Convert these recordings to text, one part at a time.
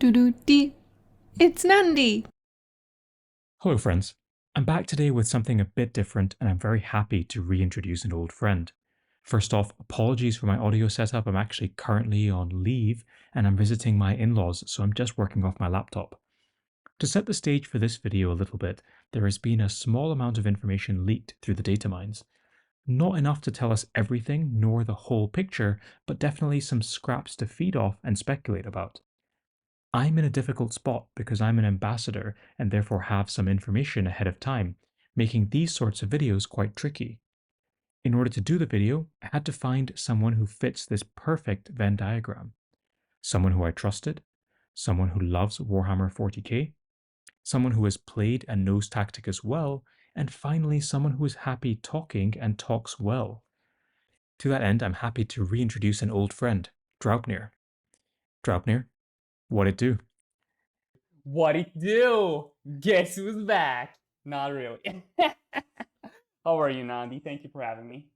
Doo-doo-dee. It's Nandi! Hello, friends. I'm back today with something a bit different, and I'm very happy to reintroduce an old friend. First off, apologies for my audio setup. I'm actually currently on leave and I'm visiting my in laws, so I'm just working off my laptop. To set the stage for this video a little bit, there has been a small amount of information leaked through the datamines. Not enough to tell us everything nor the whole picture, but definitely some scraps to feed off and speculate about. I'm in a difficult spot because I'm an ambassador and therefore have some information ahead of time, making these sorts of videos quite tricky. In order to do the video, I had to find someone who fits this perfect Venn diagram. Someone who I trusted, someone who loves Warhammer 40k, someone who has played and knows tactics well, and finally someone who is happy talking and talks well. To that end, I'm happy to reintroduce an old friend, Draupnir. Draupnir, what it do? What it do? Guess who's back? Not really. How are you, Nandi? Thank you for having me.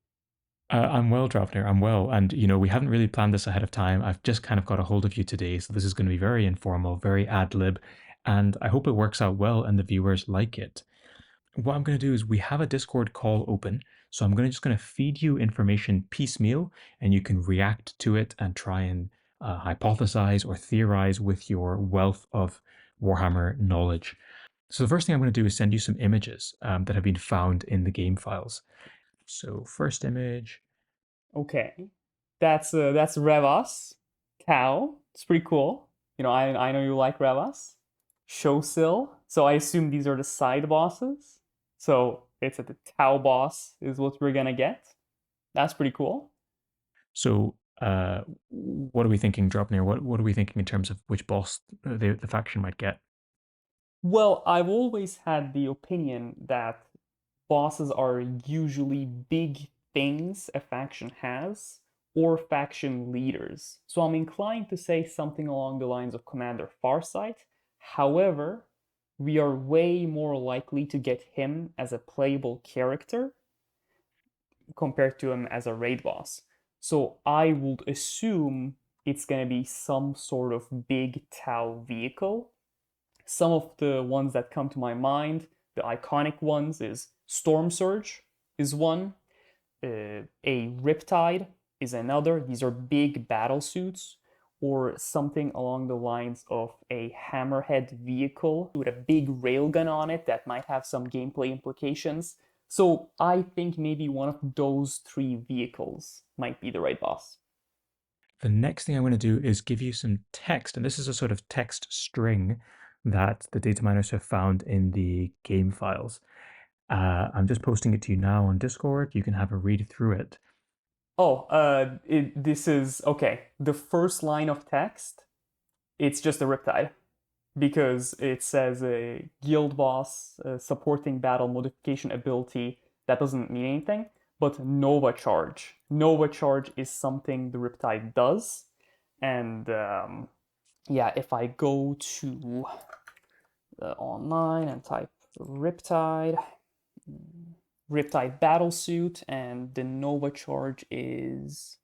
I'm well, Draupnir. I'm well. And, we haven't really planned this ahead of time. I've just kind of got a hold of you today. So this is going to be very informal, very ad lib. And I hope it works out well and the viewers like it. What I'm going to do is we have a Discord call open. So I'm just going to feed you information piecemeal and you can react to it and try and hypothesize or theorize with your wealth of Warhammer knowledge. So the first thing I'm going to do is send you some images that have been found in the game files. So first image. Okay, that's Revas, cow. It's pretty cool. I know you like Revas. Showsill. So I assume these are the side bosses. So it's at the cow boss is what we're gonna get. That's pretty cool. So what are we thinking, Draupnir? What are we thinking in terms of which boss the faction might get? Well, I've always had the opinion that bosses are usually big things a faction has or faction leaders. So I'm inclined to say something along the lines of Commander Farsight. However, we are way more likely to get him as a playable character compared to him as a raid boss. So I would assume it's going to be some sort of big Tau vehicle. Some of the ones that come to my mind, the iconic ones, is Storm Surge is one, a Riptide is another. These are big battle suits, or something along the lines of a Hammerhead vehicle with a big railgun on it that might have some gameplay implications. So I think maybe one of those three vehicles might be the right boss. The next thing I'm going to do is give you some text, and this is a sort of text string that the data miners have found in the game files. I'm just posting it to you now on Discord. You can have a read through it. Oh, this is okay. The first line of text, it's just a Riptide because it says a guild boss supporting battle modification ability. That doesn't mean anything, but Nova Charge. Nova Charge is something the Riptide does, and yeah, if I go to the online and type Riptide, Riptide Battlesuit, and the Nova Charge is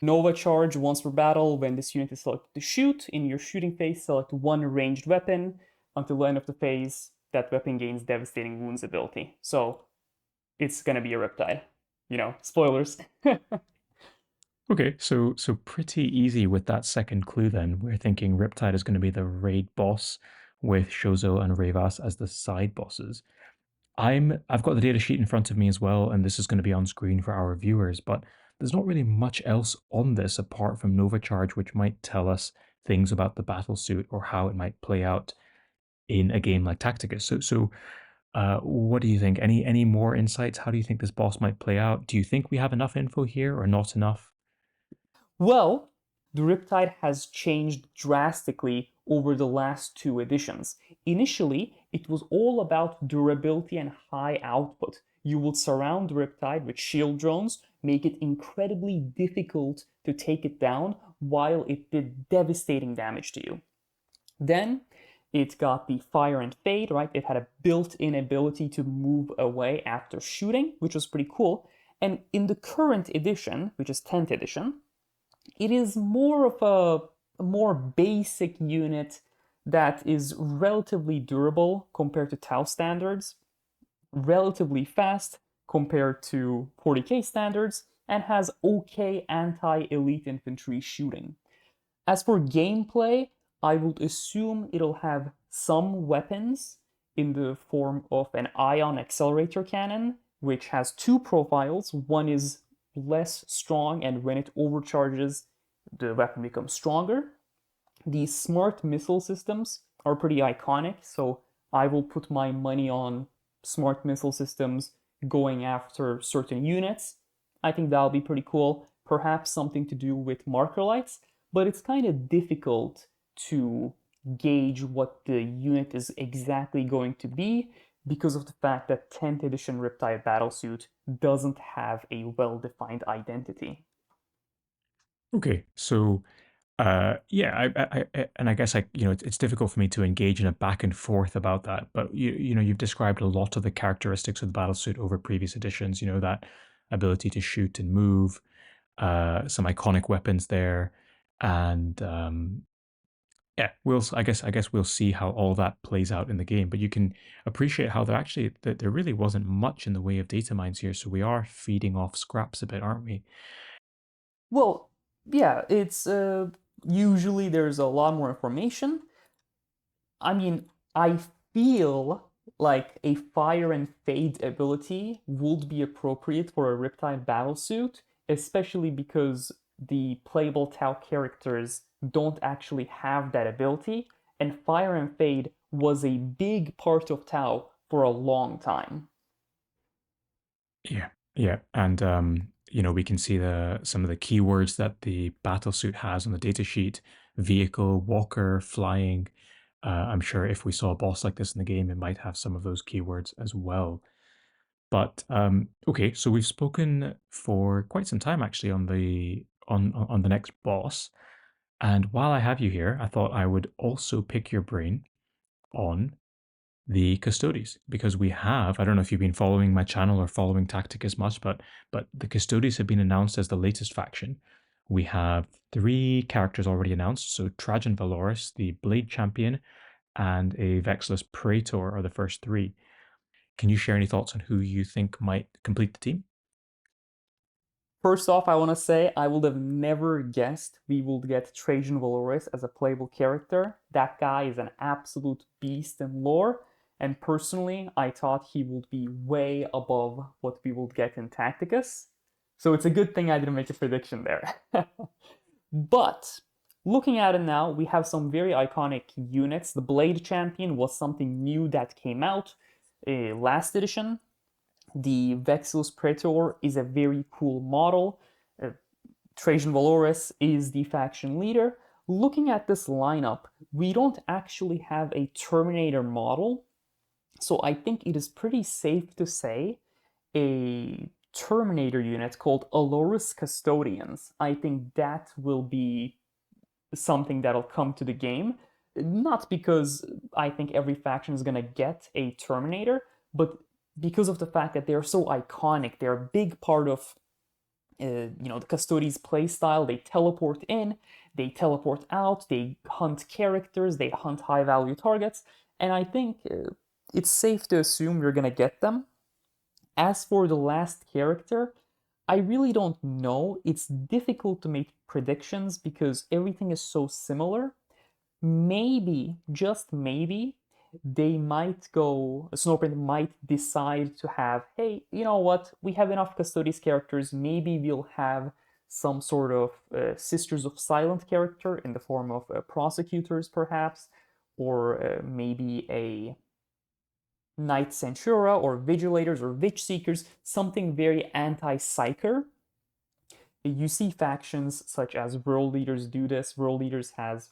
Nova Charge once per battle. When this unit is selected to shoot, in your shooting phase, select one ranged weapon. Until the end of the phase, that weapon gains devastating wounds ability. So it's gonna be a Riptide. Spoilers. Okay, so pretty easy with that second clue then. We're thinking Riptide is going to be the raid boss with Shozo and Revas as the side bosses. I've got the data sheet in front of me as well, and this is going to be on screen for our viewers, but there's not really much else on this apart from Nova Charge, which might tell us things about the battle suit or how it might play out in a game like Tacticus. What do you think? Any more insights? How do you think this boss might play out? Do you think we have enough info here or not enough? Well, the Riptide has changed drastically over the last two editions. Initially, it was all about durability and high output. You would surround the Riptide with shield drones, make it incredibly difficult to take it down while it did devastating damage to you. Then it got the Fire and Fade, right? It had a built-in ability to move away after shooting, which was pretty cool. And in the current edition, which is 10th edition, it is more of a more basic unit that is relatively durable compared to Tau standards, relatively fast compared to 40k standards, and has okay anti-elite infantry shooting. As for gameplay, I would assume it'll have some weapons in the form of an ion accelerator cannon, which has two profiles. One is less strong, and when it overcharges, the weapon becomes stronger. These smart missile systems are pretty iconic, so I will put my money on smart missile systems going after certain units. I think that'll be pretty cool. Perhaps something to do with marker lights, but it's kind of difficult to gauge what the unit is exactly going to be because of the fact that 10th edition Riptide Battlesuit doesn't have a well-defined identity. Okay, so yeah, and I guess it's difficult for me to engage in a back and forth about that. But you've described a lot of the characteristics of the battlesuit over previous editions. You know, that ability to shoot and move, some iconic weapons there, and yeah, I guess we'll see how all that plays out in the game. But you can appreciate how there really wasn't much in the way of data mines here. So we are feeding off scraps a bit, aren't we? Well, yeah, it's usually there's a lot more information. I mean, I feel like a fire and fade ability would be appropriate for a Riptide battlesuit, especially because the playable Tau characters don't actually have that ability, and fire and fade was a big part of Tau for a long time. Yeah, yeah, and we can see the some of the keywords that the battle suit has on the data sheet: vehicle, walker, flying. I'm sure if we saw a boss like this in the game, it might have some of those keywords as well. But okay, so we've spoken for quite some time actually on the next boss. And while I have you here, I thought I would also pick your brain on the Custodes, because I don't know if you've been following my channel or following Tactic as much, but the Custodes have been announced as the latest faction. We have three characters already announced. So Trajan Valoris, the Blade Champion, and a Vexillus Praetor are the first three. Can you share any thoughts on who you think might complete the team? First off, I want to say I would have never guessed we would get Trajan Valoris as a playable character. That guy is an absolute beast in lore, and personally, I thought he would be way above what we would get in Tacticus. So it's a good thing I didn't make a prediction there. But looking at it now, we have some very iconic units. The Blade Champion was something new that came out last edition. The Vexillus Praetor is a very cool model. Uh, Trajan Valoris is the faction leader. Looking at this lineup, we don't actually have a Terminator model, so I think it is pretty safe to say a Terminator unit called Alorus Custodians. I think that will be something that'll come to the game. Not because I think every faction is going to get a Terminator, but because of the fact that they're so iconic. They're a big part of the Custodes playstyle. They teleport in, they teleport out, they hunt characters, they hunt high value targets, and I think it's safe to assume you're going to get them. As for the last character, I really don't know. It's difficult to make predictions because everything is so similar. Maybe, just maybe, they might go, Snowprint might decide to have, hey, you know what, we have enough Custodes characters, maybe we'll have some sort of Sisters of Silent character in the form of prosecutors, perhaps, or maybe a Knight Centura, or Vigilators, or Witch Seekers, something very anti-psyker. You see factions such as World Leaders do this. World Leaders has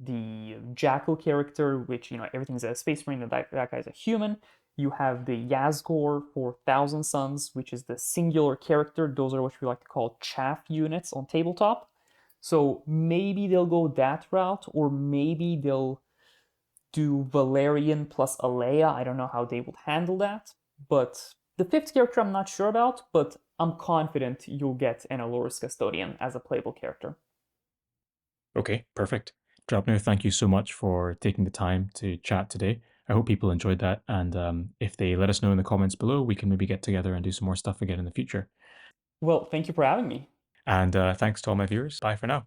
the Jackal character, which, everything's a space marine, and that guy's a human. You have the Yazgor for Thousand Suns, which is the singular character. Those are what we like to call chaff units on tabletop. So maybe they'll go that route, or maybe they'll do Valerian plus Alea. I don't know how they would handle that. But the fifth character I'm not sure about, but I'm confident you'll get an Alorus Custodian as a playable character. Okay, perfect. Draupnir, thank you so much for taking the time to chat today. I hope people enjoyed that. And if they let us know in the comments below, we can maybe get together and do some more stuff again in the future. Well, thank you for having me. And thanks to all my viewers. Bye for now.